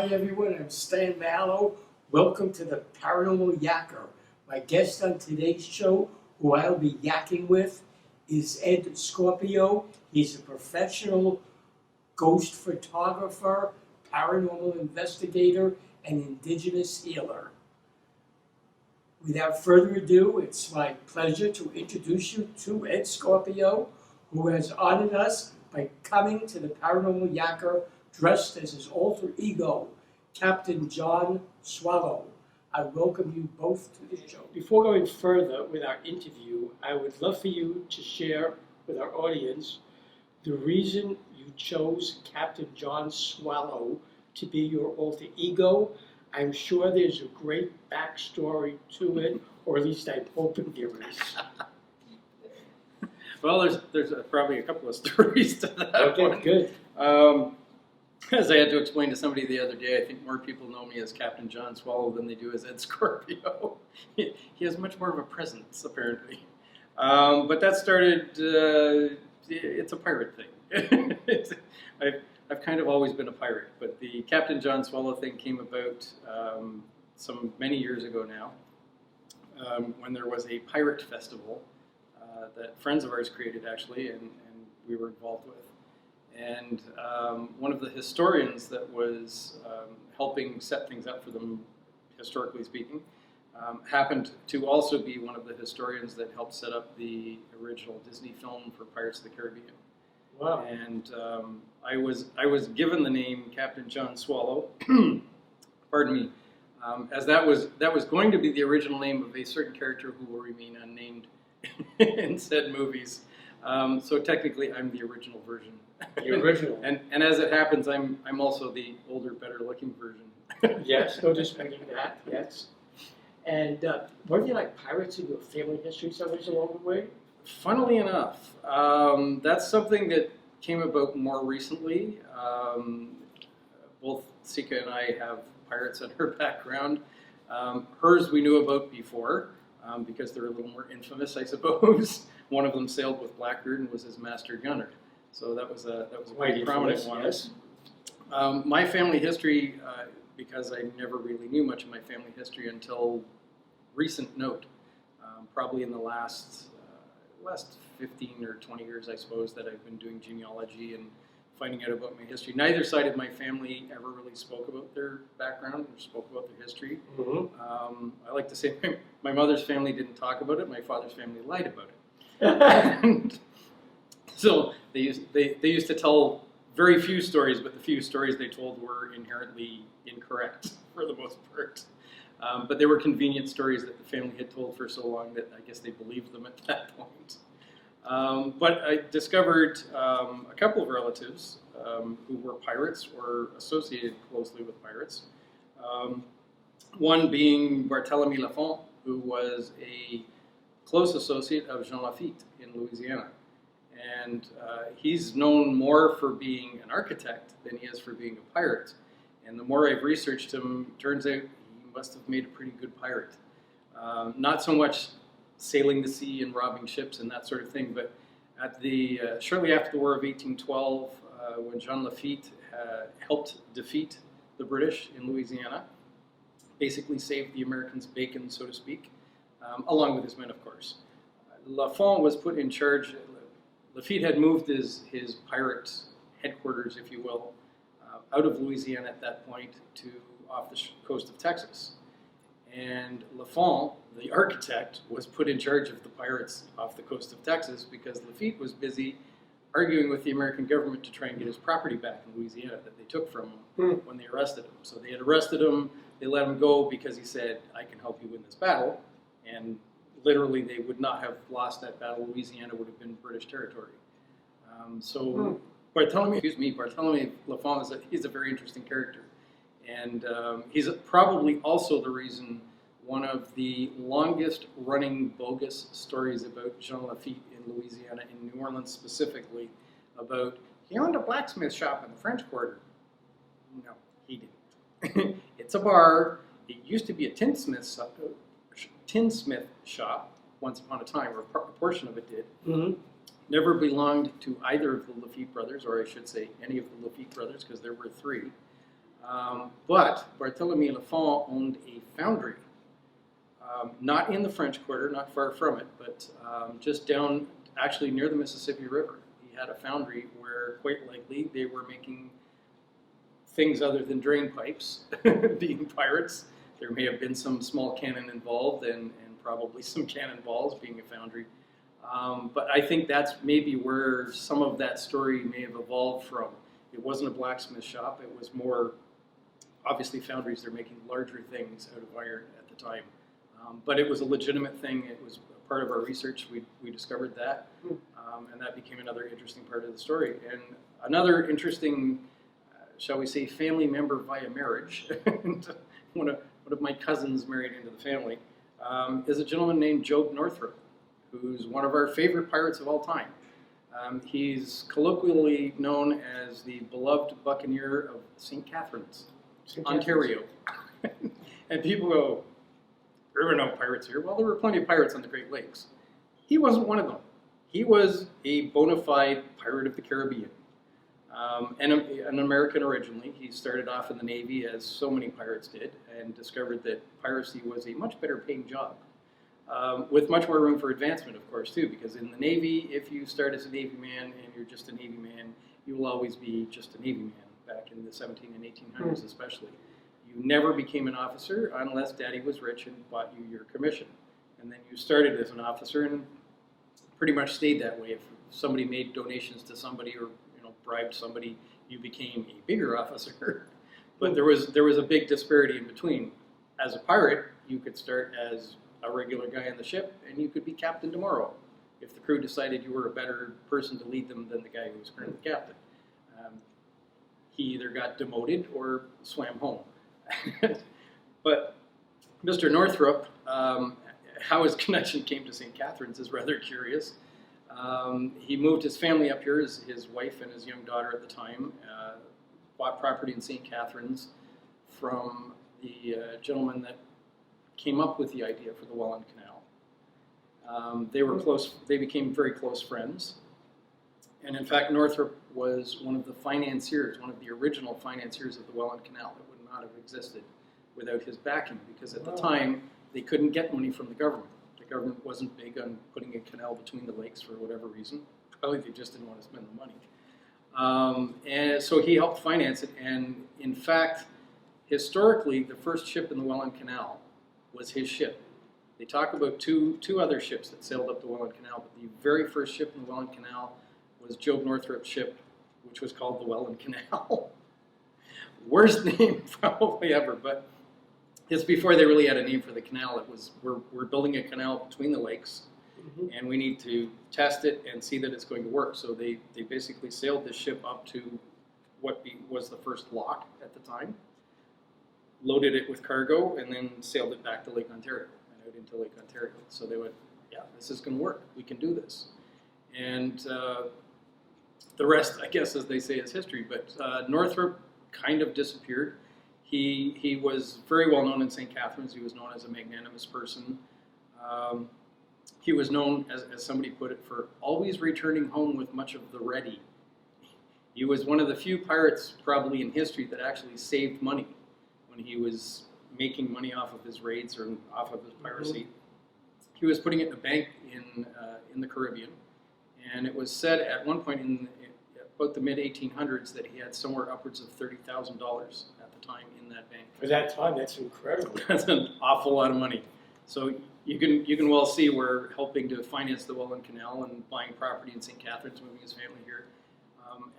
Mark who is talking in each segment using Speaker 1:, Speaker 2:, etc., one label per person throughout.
Speaker 1: Hi everyone, I'm Stan Mallow. Welcome to the Paranormal Yacker. My guest on today's show, who I'll be yakking with, is Edd Scorpio. He's a professional ghost photographer, paranormal investigator, and indigenous healer. Without further ado, it's my pleasure to introduce you to Edd Scorpio, who has honored us by coming to the Paranormal Yacker dressed as his alter ego, Captain John Swallow. I welcome you both to the show. Before going further with our interview, I would love for you to share with our audience the reason you chose Captain John Swallow to be your alter ego. I'm sure there's a great backstory to it, or at least I'm hoping there is.
Speaker 2: Well, there's probably a couple of stories to that.
Speaker 1: Okay,
Speaker 2: one.
Speaker 1: good.
Speaker 2: As I had to explain to somebody the other day, I think more people know me as Captain John Swallow than they do as Edd Scorpio. He has much more of a presence, apparently. But that started, it's a pirate thing. I've kind of always been a pirate, but the Captain John Swallow thing came about many years ago now, when there was a pirate festival that friends of ours created, actually, and we were involved with. And one of the historians that was helping set things up for them, historically speaking, happened to also be one of the historians that helped set up the original Disney film for Pirates of the Caribbean.
Speaker 1: Wow.
Speaker 2: And I was given the name Captain John Swallow, pardon me, as that was going to be the original name of a certain character who will remain unnamed in said movies. So technically, I'm the original version.
Speaker 1: The original.
Speaker 2: and as it happens, I'm also the older, better-looking version.
Speaker 1: Yes, no disputing that, yes. And were there like pirates in your family history somewhere along the way?
Speaker 2: Funnily enough, that's something that came about more recently. Both Sika and I have pirates in her background. Hers we knew about before, because they're a little more infamous, I suppose. One of them sailed with Blackbeard and was his master gunner. So that was a pretty prominent one.
Speaker 1: Yes.
Speaker 2: My family history, because I never really knew much of my family history until recent note, probably in the last 15 or 20 years, I suppose, that I've been doing genealogy and finding out about my history. Neither side of my family ever really spoke about their background or spoke about their history.
Speaker 1: Mm-hmm.
Speaker 2: I like to say my mother's family didn't talk about it, my father's family lied about it. And so they used to tell very few stories, but the few stories they told were inherently incorrect for the most part. But they were convenient stories that the family had told for so long that I guess they believed them at that point. But I discovered a couple of relatives who were pirates or associated closely with pirates. One being Barthélemy Lafont, who was a close associate of Jean Lafitte in Louisiana. And he's known more for being an architect than he is for being a pirate. And the more I've researched him, turns out he must have made a pretty good pirate. Not so much sailing the sea and robbing ships and that sort of thing, but at the shortly after the War of 1812, when Jean Lafitte helped defeat the British in Louisiana, basically saved the Americans' bacon, so to speak, along with his men, of course. Lafont was put in charge. Lafitte had moved his pirate headquarters, if you will, out of Louisiana at that point to off the coast of Texas. And Lafont, the architect, was put in charge of the pirates off the coast of Texas because Lafitte was busy arguing with the American government to try and get his property back in Louisiana that they took from him when they arrested him. So they had arrested him, they let him go because he said, I can help you win this battle. And literally they would not have lost that battle. Louisiana would have been British territory. Barthélemy Lafont, he's a very interesting character. And he's probably also the reason one of the longest running bogus stories about Jean Lafitte in Louisiana, in New Orleans specifically, about he owned a blacksmith shop in the French Quarter. No, he didn't. It's a bar. It used to be a tinsmith shop once upon a time, or a portion of it did. Mm-hmm. Never belonged to either of the Lafitte brothers, or I should say any of the Lafitte brothers, because there were three. But Barthélemy Lafont owned a foundry, not in the French Quarter, not far from it, but just down, actually near the Mississippi River. He had a foundry where, quite likely, they were making things other than drain pipes, being pirates. There may have been some small cannon involved, and probably some cannonballs, being a foundry. But I think that's maybe where some of that story may have evolved from. It wasn't a blacksmith shop, it was more, obviously foundries, they're making larger things out of iron at the time. But it was a legitimate thing, it was part of our research, we discovered that, and that became another interesting part of the story. And another interesting, shall we say, family member via marriage, one of my cousins married into the family, is a gentleman named Job Northrop, who's one of our favorite pirates of all time. He's colloquially known as the beloved buccaneer of St. Catharines, Ontario. And people go, there were no pirates here. Well, there were plenty of pirates on the Great Lakes. He wasn't one of them. He was a bona fide pirate of the Caribbean. And an American originally. He started off in the Navy, as so many pirates did, and discovered that piracy was a much better paying job. With much more room for advancement, of course, too, because in the Navy, if you start as a Navy man and you're just a Navy man, you will always be just a Navy man, back in the 17 and 1800s especially. You never became an officer unless Daddy was rich and bought you your commission. And then you started as an officer and pretty much stayed that way. If somebody made donations to somebody or bribed somebody, you became a bigger officer. But there was a big disparity in between. As a pirate, you could start as a regular guy on the ship, and you could be captain tomorrow if the crew decided you were a better person to lead them than the guy who was currently captain. He either got demoted or swam home. But Mr. Northrop, how his connection came to St. Catharines is rather curious. He moved his family up here, his wife and his young daughter at the time, bought property in St. Catharines from the gentleman that came up with the idea for the Welland Canal. They were close, they became very close friends. And in fact, Northrop was one of the financiers, one of the original financiers of the Welland Canal. It would not have existed without his backing, because at the time, they couldn't get money from the government. The government wasn't big on putting a canal between the lakes for whatever reason. Probably they just didn't want to spend the money. And so he helped finance it. And in fact, historically, the first ship in the Welland Canal was his ship. They talk about two other ships that sailed up the Welland Canal, but the very first ship in the Welland Canal was Job Northrop's ship, which was called the Welland Canal. Worst name probably ever, but it's before they really had a name for the canal. It was, we're building a canal between the lakes, and we need to test it and see that it's going to work. So they basically sailed this ship up to what was the first lock at the time, loaded it with cargo, and then sailed it back to Lake Ontario and out into Lake Ontario. So they went, yeah, this is going to work. We can do this. And the rest, I guess, as they say, is history. But Northrop kind of disappeared. He was very well known in St. Catharines. He was known as a magnanimous person. He was known, as somebody put it, for always returning home with much of the ready. He was one of the few pirates probably in history that actually saved money when he was making money off of his raids or off of his piracy. He was putting it in a bank in the Caribbean, and it was said at one point in about the mid-1800s that he had somewhere upwards of $30,000 at the time in that bank.
Speaker 1: For that time, that's incredible.
Speaker 2: That's an awful lot of money. So you can well see we're helping to finance the Welland Canal and buying property in St. Catharines, moving his family here,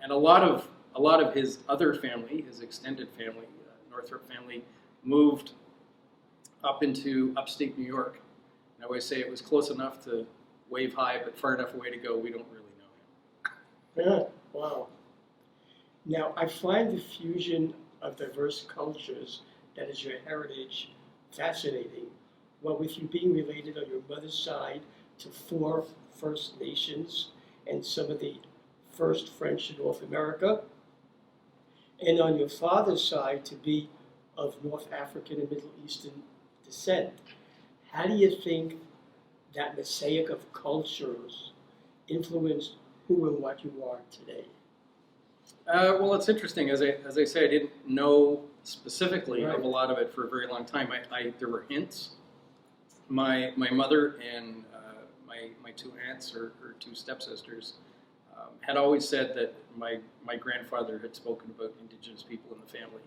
Speaker 2: and a lot of his other family, his extended family, Northrop family, moved up into upstate New York. And I always say it was close enough to wave high, but far enough away to go, we don't really know him.
Speaker 1: Yeah, wow. Now, I find the fusion of diverse cultures, that is your heritage, fascinating. Well, with you being related on your mother's side to 4 First Nations and some of the first French in North America, and on your father's side to be of North African and Middle Eastern descent. How do you think that mosaic of cultures influenced who and what you are today?
Speaker 2: Well, it's interesting. As I say, I didn't know specifically
Speaker 1: Right.
Speaker 2: of a lot of it for a very long time. There were hints. My mother and my two aunts or two stepsisters had always said that my grandfather had spoken about indigenous people in the family,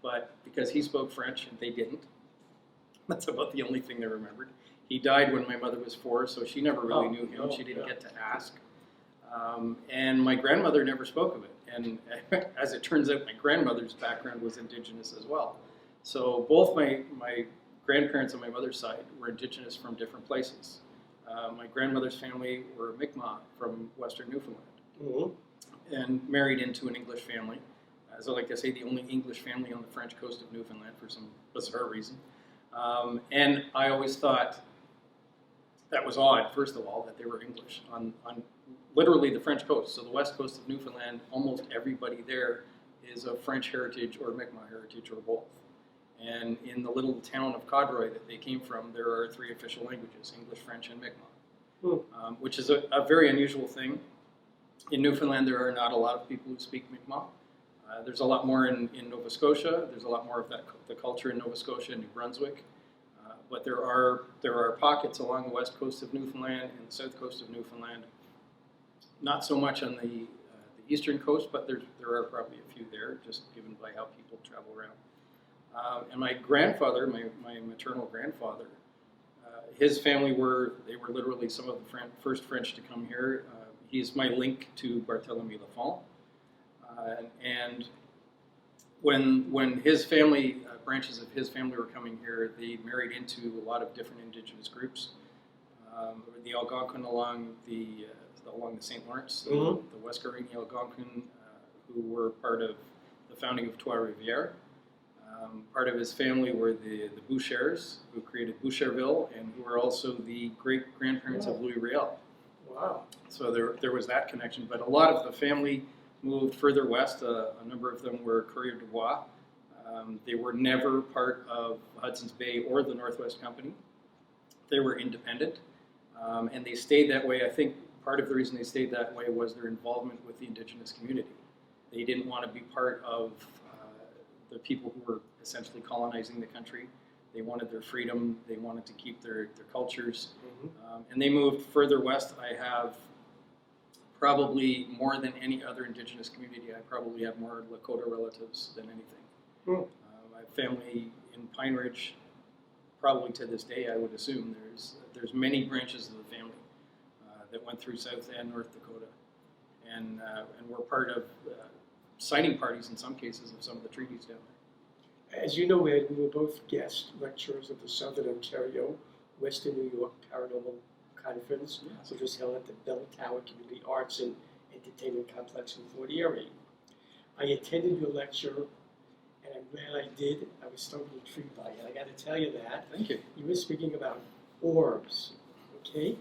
Speaker 2: but because he spoke French and they didn't, that's about the only thing they remembered. He died when my mother was 4, so she never really knew him. She didn't get to ask. And my grandmother never spoke of it. And as it turns out, my grandmother's background was indigenous as well. So both my grandparents on my mother's side were indigenous from different places. My grandmother's family were Mi'kmaq from Western Newfoundland and married into an English family. So like I say, the only English family on the French coast of Newfoundland for some bizarre reason. And I always thought that was odd, first of all, that they were English on literally the French coast. So the west coast of Newfoundland, almost everybody there is of French heritage or Mi'kmaq heritage or both. And in the little town of Codroy that they came from, there are 3 official languages, English, French, and Mi'kmaq, which is a very unusual thing. In Newfoundland, there are not a lot of people who speak Mi'kmaq. There's a lot more in Nova Scotia. There's a lot more of the culture in Nova Scotia and New Brunswick. But there are pockets along the west coast of Newfoundland and the south coast of Newfoundland. Not so much on the eastern coast, but there are probably a few there, just given by how people travel around. And my grandfather, my maternal grandfather, his family were literally some of the first French to come here. He's my link to Barthélemy Lafont. And when his family, branches of his family were coming here, they married into a lot of different indigenous groups. The Algonquin along the St. Lawrence, the Westgareni Algonquin, who were part of the founding of Trois-Rivières. Part of his family were the Bouchers, who created Boucherville, and who were also the great-grandparents of Louis Riel.
Speaker 1: Wow.
Speaker 2: So there was that connection. But a lot of the family moved further west. A number of them were Courrier de Bois. They were never part of Hudson's Bay or the Northwest Company. They were independent, and they stayed that way. I think part of the reason they stayed that way was their involvement with the indigenous community. They didn't want to be part of the people who were essentially colonizing the country. They wanted their freedom. They wanted to keep their cultures. And they moved further west. I have probably more than any other indigenous community. I probably have more Lakota relatives than anything. My family in Pine Ridge, probably to this day, I would assume there's many branches of the family that went through South and North Dakota, and were part of signing parties in some cases of some of the treaties down there.
Speaker 1: As you know, Ed, we were both guest lecturers at the Southern Ontario, Western New York Paranormal Conference, which was held at the Bell Tower Community Arts and Entertainment Complex in Fort Erie. I attended your lecture, and I'm glad I did. I was totally intrigued by it. I got to tell you that.
Speaker 2: Thank you.
Speaker 1: You were speaking about orbs, okay?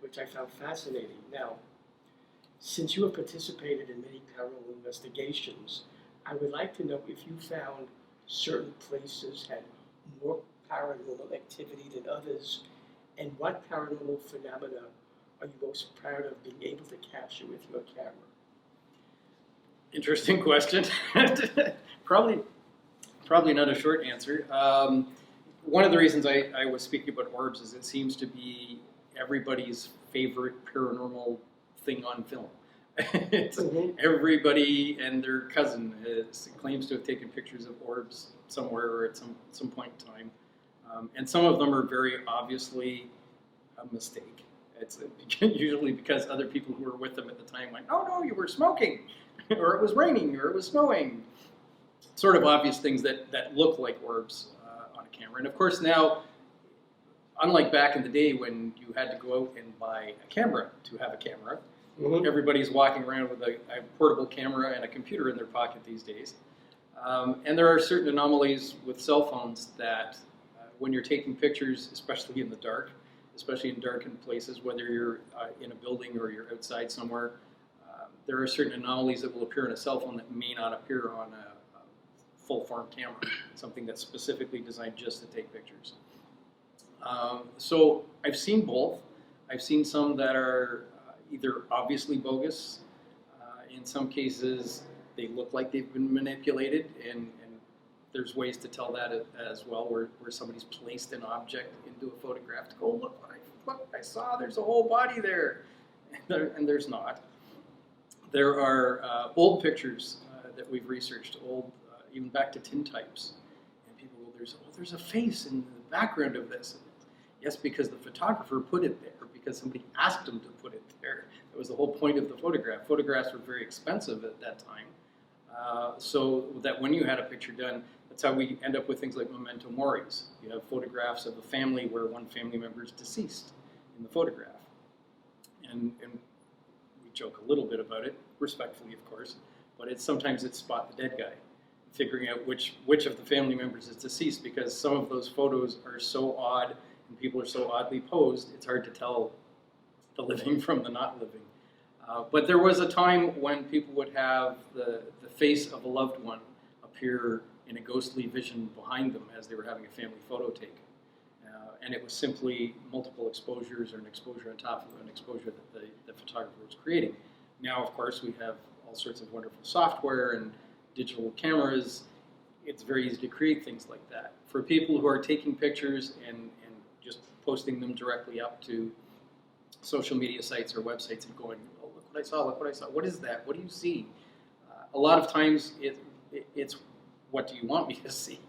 Speaker 1: Which I found fascinating. Now, since you have participated in many paranormal investigations, I would like to know if you found certain places had more paranormal activity than others, and what paranormal phenomena are you most proud of being able to capture with your camera?
Speaker 2: Interesting question. Probably not a short answer. One of the reasons I was speaking about orbs is it seems to be everybody's favorite paranormal thing on film. Everybody and their cousin claims to have taken pictures of orbs somewhere or at some point in time. And some of them are very obviously a mistake. It's usually because other people who were with them at the time went, "Oh no, you were smoking," or "It was raining," or "It was snowing." Sort of obvious things that look like orbs on a camera. And of course now, unlike back in the day when you had to go out and buy a camera to have a camera, everybody's walking around with a portable camera and a computer in their pocket these days. And there are certain anomalies with cell phones that when you're taking pictures, especially in the dark, especially in darkened places, whether you're in a building or you're outside somewhere, there are certain anomalies that will appear on a cell phone that may not appear on a full-form camera, something that's specifically designed just to take pictures. So I've seen both. I've seen some that are either obviously bogus, In some cases, they look like they've been manipulated, and there's ways to tell that as well, where somebody's placed an object into a photograph to go, look what I saw, there's a whole body there, and there's not. There are old pictures that we've researched, even back to tintypes, and people go, there's a face in the background of this. Yes, because the photographer put it there, because somebody asked him to put it there. That was the whole point of the photograph. Photographs were very expensive at that time, so that when you had a picture done, that's how we end up with things like memento moris. You have photographs of a family where one family member is deceased in the photograph. And we joke a little bit about it, respectfully of course, but sometimes it's spot the dead guy, figuring out which of the family members is deceased, because some of those photos are so odd and people are so oddly posed, it's hard to tell the living from the not living. But there was a time when people would have the face of a loved one appear in a ghostly vision behind them as they were having a family photo taken. And it was simply multiple exposures, or an exposure on top of an exposure that the photographer was creating. Now, of course, we have all sorts of wonderful software and digital cameras. It's very easy to create things like that. For people who are taking pictures and just posting them directly up to social media sites or websites and going, oh, look what I saw, look what I saw, what is that, what do you see? A lot of times it's, what do you want me to see?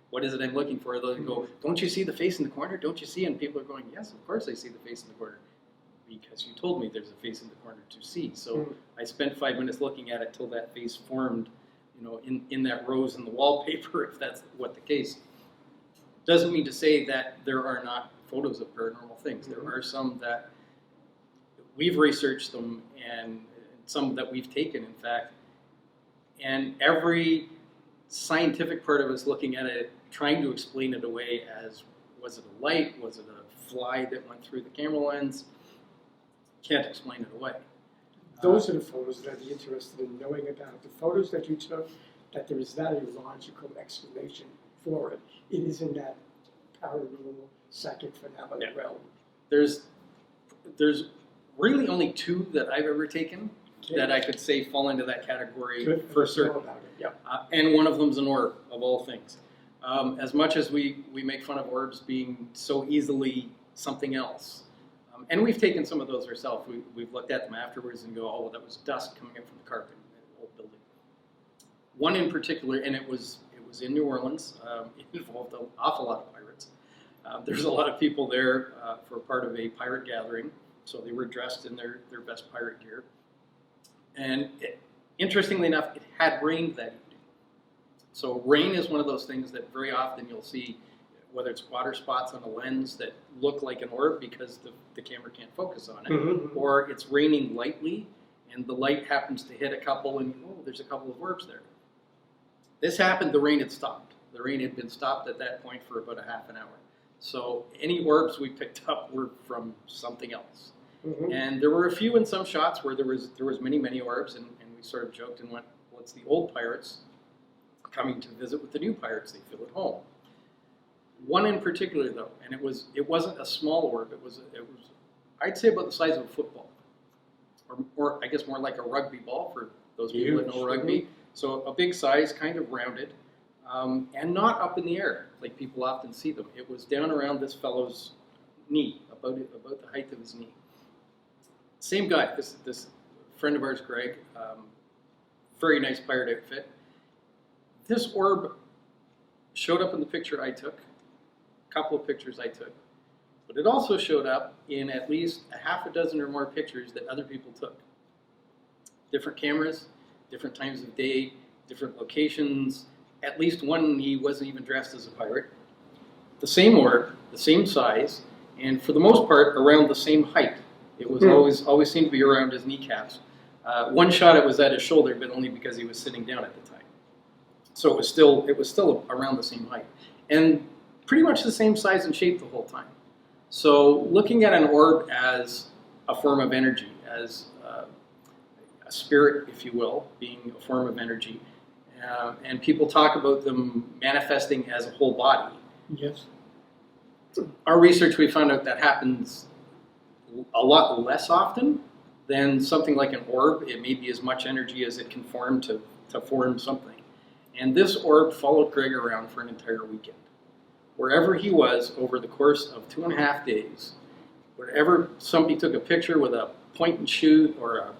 Speaker 2: What is it I'm looking for? They'll go, don't you see the face in the corner? Don't you see? And people are going, yes, of course I see the face in the corner, because you told me there's a face in the corner to see. So I spent 5 minutes looking at it till that face formed, in that rose in the wallpaper, if that's what the case. Doesn't mean to say that there are not photos of paranormal things. There are some that we've researched them, and some that we've taken, in fact, and every scientific part of us looking at it, trying to explain it away as, was it a light, was it a fly that went through the camera lens? Can't explain it away.
Speaker 1: Those are the photos that I'd be interested in knowing about. The photos that you took, that there is not a logical explanation for it. It is in that paranormal psychic phenomena realm.
Speaker 2: There's really only 2 that I've ever taken that I could say fall into that category for certain.
Speaker 1: About it. Yep.
Speaker 2: And one of them's an orb, of all things. As much as we make fun of orbs being so easily something else, and we've taken some of those ourselves. We've looked at them afterwards and go, oh, well, that was dust coming up from the carpet in the old building. One in particular, and it was in New Orleans. It involved an awful lot of pirates. There's a lot of people there for part of a pirate gathering, so they were dressed in their best pirate gear. And interestingly enough, it had rained that evening. So rain is one of those things that very often you'll see, whether it's water spots on a lens that look like an orb because the camera can't focus on it, or it's raining lightly and the light happens to hit a couple and, oh, there's a couple of orbs there. This happened, the rain had stopped. The rain had been stopped at that point for about a half an hour. So any orbs we picked up were from something else. And there were a few in some shots where there was many orbs, and we sort of joked and went, well, it's the old pirates coming to visit with the new pirates. They feel at home. One in particular, though, and it wasn't a small orb. It was I'd say about the size of a football, or I guess more like a rugby ball for those people that know rugby. So a big size, kind of rounded, and not up in the air like people often see them. It was down around this fellow's knee, about the height of his knee. Same guy, this friend of ours, Greg, very nice pirate outfit. This orb showed up in the picture I took, a couple of pictures I took, but it also showed up in at least a half a dozen or more pictures that other people took. Different cameras, different times of day, different locations. At least one, he wasn't even dressed as a pirate. The same orb, the same size, and for the most part, around the same height. It was always seemed to be around his kneecaps. One shot it was at his shoulder, but only because he was sitting down at the time. So it was still around the same height, and pretty much the same size and shape the whole time. So looking at an orb as a form of energy, as a spirit, if you will, being a form of energy, and people talk about them manifesting as a whole body.
Speaker 1: Yes.
Speaker 2: Our research, we found out that happens a lot less often then something like an orb, it may be as much energy as it can form to form something. And this orb followed Greg around for an entire weekend. Wherever he was over the course of 2.5 days, wherever somebody took a picture with a point and shoot or a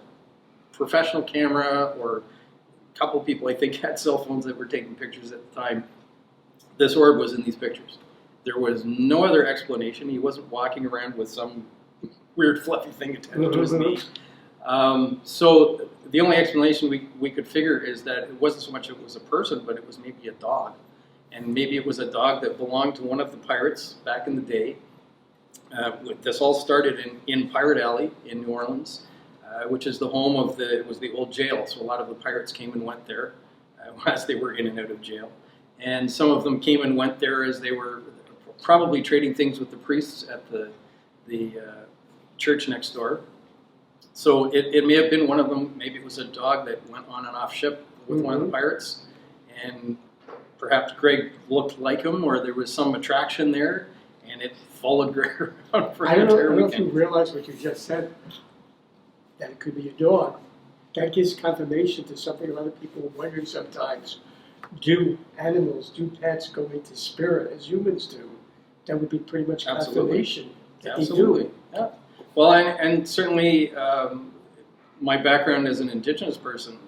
Speaker 2: professional camera, or a couple people I think had cell phones that were taking pictures at the time, this orb was in these pictures. There was no other explanation. He wasn't walking around with some weird fluffy thing attached to his knee. So the only explanation we could figure is that it wasn't so much it was a person, but it was maybe a dog. And maybe it was a dog that belonged to one of the pirates back in the day. This all started in Pirate Alley in New Orleans, which is the home of it was the old jail. So a lot of the pirates came and went there as they were in and out of jail. And some of them came and went there as they were probably trading things with the priests at the church next door. So it may have been one of them. Maybe it was a dog that went on and off ship with one of the pirates. And perhaps Greg looked like him, or there was some attraction there, and it followed Greg around for an entire weekend.
Speaker 1: I don't know if you realize what you just said, that it could be a dog. That gives confirmation to something a lot of people wonder sometimes. Do animals, do pets go into spirit as humans do? That would be pretty much confirmation that they do.
Speaker 2: Yeah. Well, and certainly my background as an indigenous person,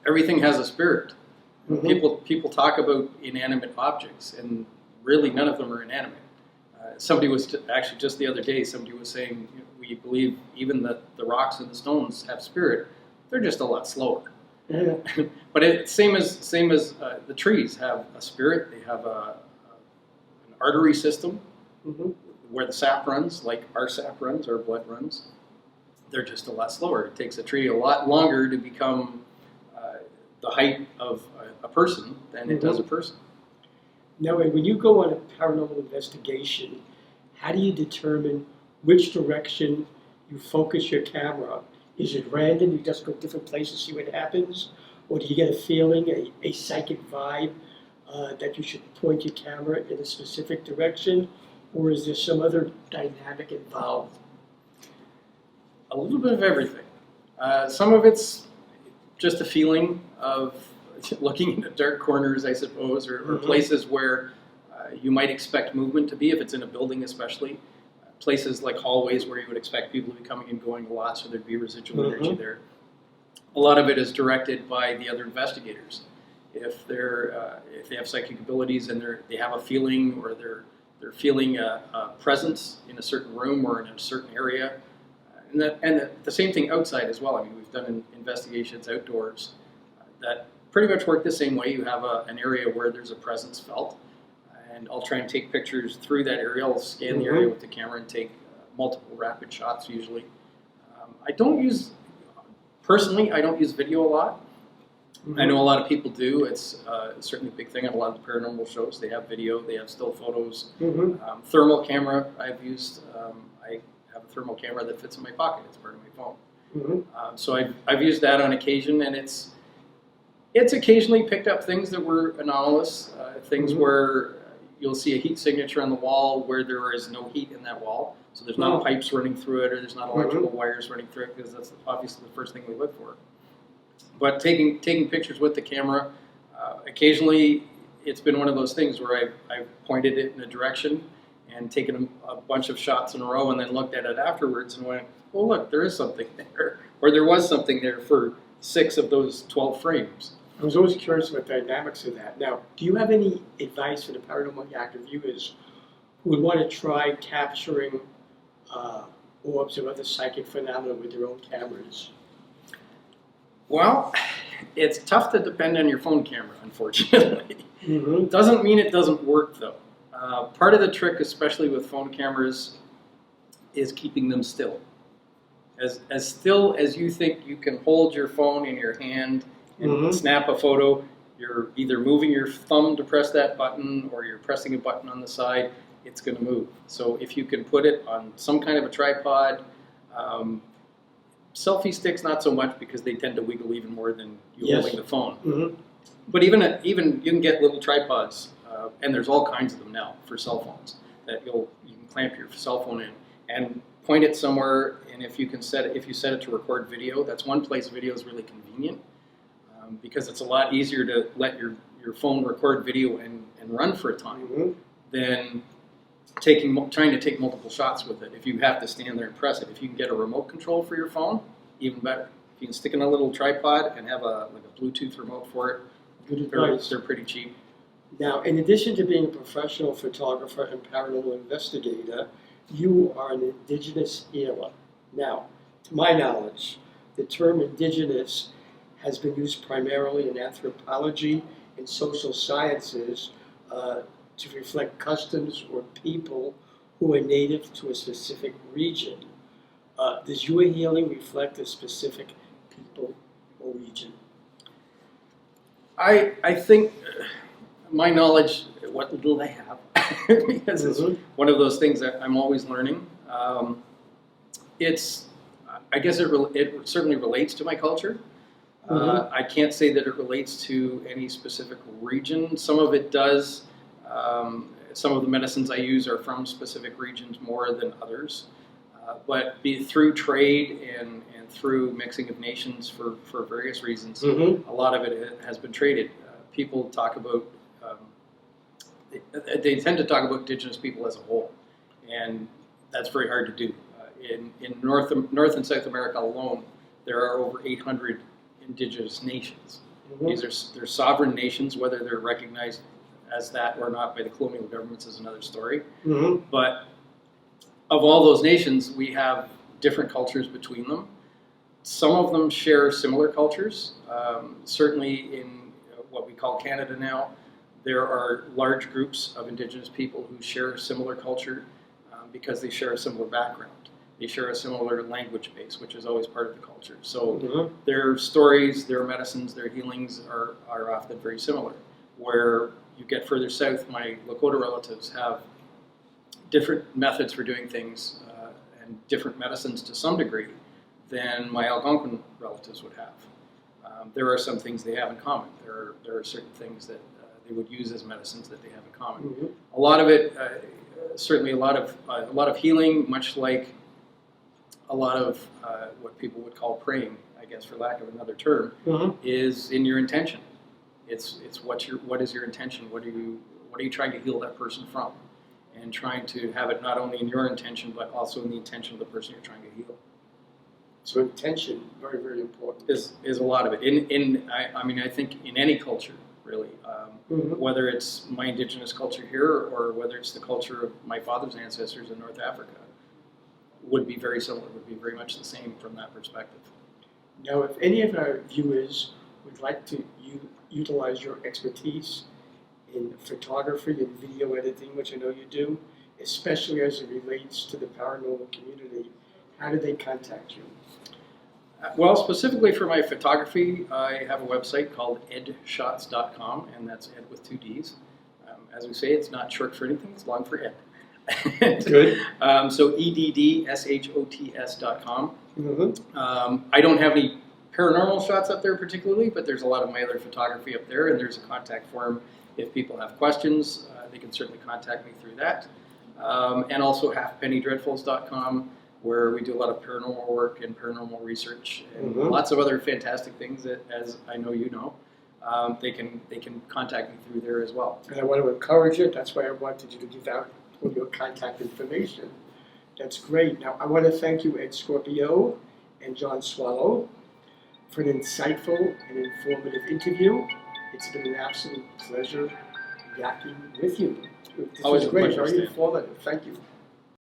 Speaker 2: everything has a spirit. People talk about inanimate objects, and really none of them are inanimate. Somebody was actually just the other day, somebody was saying, we believe even the rocks and the stones have spirit. They're just a lot slower.
Speaker 1: Yeah.
Speaker 2: But it's same as the trees have a spirit. They have an artery system where the sap runs, like our sap runs, our blood runs. They're just a lot slower. It takes a tree a lot longer to become the height of a person than it does a person.
Speaker 1: Now, when you go on a paranormal investigation, how do you determine which direction you focus your camera? Is it random? You just go different places, see what happens? Or do you get a feeling, a psychic vibe that you should point your camera in a specific direction? Or is there some other dynamic involved?
Speaker 2: A little bit of everything. Some of it's just a feeling of looking into dark corners, I suppose, or places where you might expect movement to be, if it's in a building especially. Places like hallways where you would expect people to be coming and going a lot, so there'd be residual energy there. A lot of it is directed by the other investigators. If they have psychic abilities and they have a feeling, or they're feeling a presence in a certain room or in a certain area, and the same thing outside as well. I mean, we've done investigations outdoors that pretty much work the same way. You have an area where there's a presence felt, and I'll try and take pictures through that area. I'll scan the area with the camera and take multiple rapid shots usually. I don't use video a lot. I know a lot of people do. It's certainly a big thing on a lot of the paranormal shows. They have video, they have still photos. Thermal camera I've used. I have a thermal camera that fits in my pocket. It's part of my phone. So I've used that on occasion, and it's occasionally picked up things that were anomalous, things where you'll see a heat signature on the wall where there is no heat in that wall. So there's not pipes running through it, or there's not electrical wires running through it, because that's obviously the first thing we look for. But taking pictures with the camera, occasionally it's been one of those things where I've pointed it in a direction and taken a bunch of shots in a row and then looked at it afterwards and went, well, look, there is something there. Or there was something there for 6 of those 12 frames.
Speaker 1: I was always curious about the dynamics of that. Now, do you have any advice for the paranormal active viewers who would want to try capturing orbs or other psychic phenomena with their own cameras?
Speaker 2: Well, it's tough to depend on your phone camera, unfortunately. Doesn't mean it doesn't work, though. Part of the trick, especially with phone cameras, is keeping them still. As still as you think you can hold your phone in your hand and snap a photo, you're either moving your thumb to press that button or you're pressing a button on the side, it's going to move. So if you can put it on some kind of a tripod, selfie sticks not so much, because they tend to wiggle even more than you holding the phone. But even you can get little tripods, and there's all kinds of them now for cell phones that you can clamp your cell phone in and point it somewhere in if you set it to record video, that's one place video is really convenient, because it's a lot easier to let your phone record video and run for a time than trying to take multiple shots with it. If you have to stand there and press it, if you can get a remote control for your phone, even better. If you can stick in a little tripod and have a Bluetooth remote for it, they're pretty cheap.
Speaker 1: Now, in addition to being a professional photographer and paranormal investigator, you are an indigenous healer. Now, to my knowledge, the term indigenous has been used primarily in anthropology and social sciences to reflect customs or people who are native to a specific region. Does your healing reflect a specific people or region?
Speaker 2: I think my knowledge, what little I have, because it's one of those things that I'm always learning. I guess it certainly relates to my culture. I can't say that it relates to any specific region. Some of it does. Some of the medicines I use are from specific regions more than others. But through trade and through mixing of nations for various reasons, a lot of it has been traded. People talk about, they tend to talk about indigenous people as a whole, and that's very hard to do. In North and South America alone, there are over 800 indigenous nations. They're sovereign nations, whether they're recognized as that or not by the colonial governments is another story. But of all those nations, we have different cultures between them. Some of them share similar cultures. Certainly in what we call Canada now, there are large groups of indigenous people who share a similar culture because they share a similar background. They share a similar language base, which is always part of the culture. So their stories, their medicines, their healings are often very similar. Where you get further south, my Lakota relatives have different methods for doing things and different medicines to some degree than my Algonquin relatives would have. There are some things they have in common. There are certain things that they would use as medicines that they have in common. A lot of it, certainly a lot of healing, much like a lot of what people would call praying, I guess for lack of another term, is in your intention. It's what is your intention? What are you trying to heal that person from? And trying to have it not only in your intention, but also in the intention of the person you're trying to heal.
Speaker 1: So intention, very, very important.
Speaker 2: Is a lot of it. I think in any culture, really, whether it's my indigenous culture here or whether it's the culture of my father's ancestors in North Africa, would be very similar, would be very much the same from that perspective.
Speaker 1: Now, if any of our viewers would like to utilize your expertise in photography and video editing, which I know you do, especially as it relates to the paranormal community, how do they contact you?
Speaker 2: Well, specifically for my photography, I have a website called eddshots.com, and that's Ed with 2 Ds. As we say, it's not short for anything, it's long for Ed.
Speaker 1: Good.
Speaker 2: So eddshots.com. I don't have any paranormal shots up there particularly, but there's a lot of my other photography up there, and there's a contact form. If people have questions, they can certainly contact me through that. And also halfpennydreadfuls.com, where we do a lot of paranormal work and paranormal research and lots of other fantastic things that, as I know you know, they can contact me through there as well.
Speaker 1: And I want to encourage it. That's why I wanted you to give out all your contact information. That's great. Now, I want to thank you, Edd Scorpio and John Swallow, for an insightful and informative interview. It's been an absolute pleasure yakking with you. This was great, very informative. Thank you.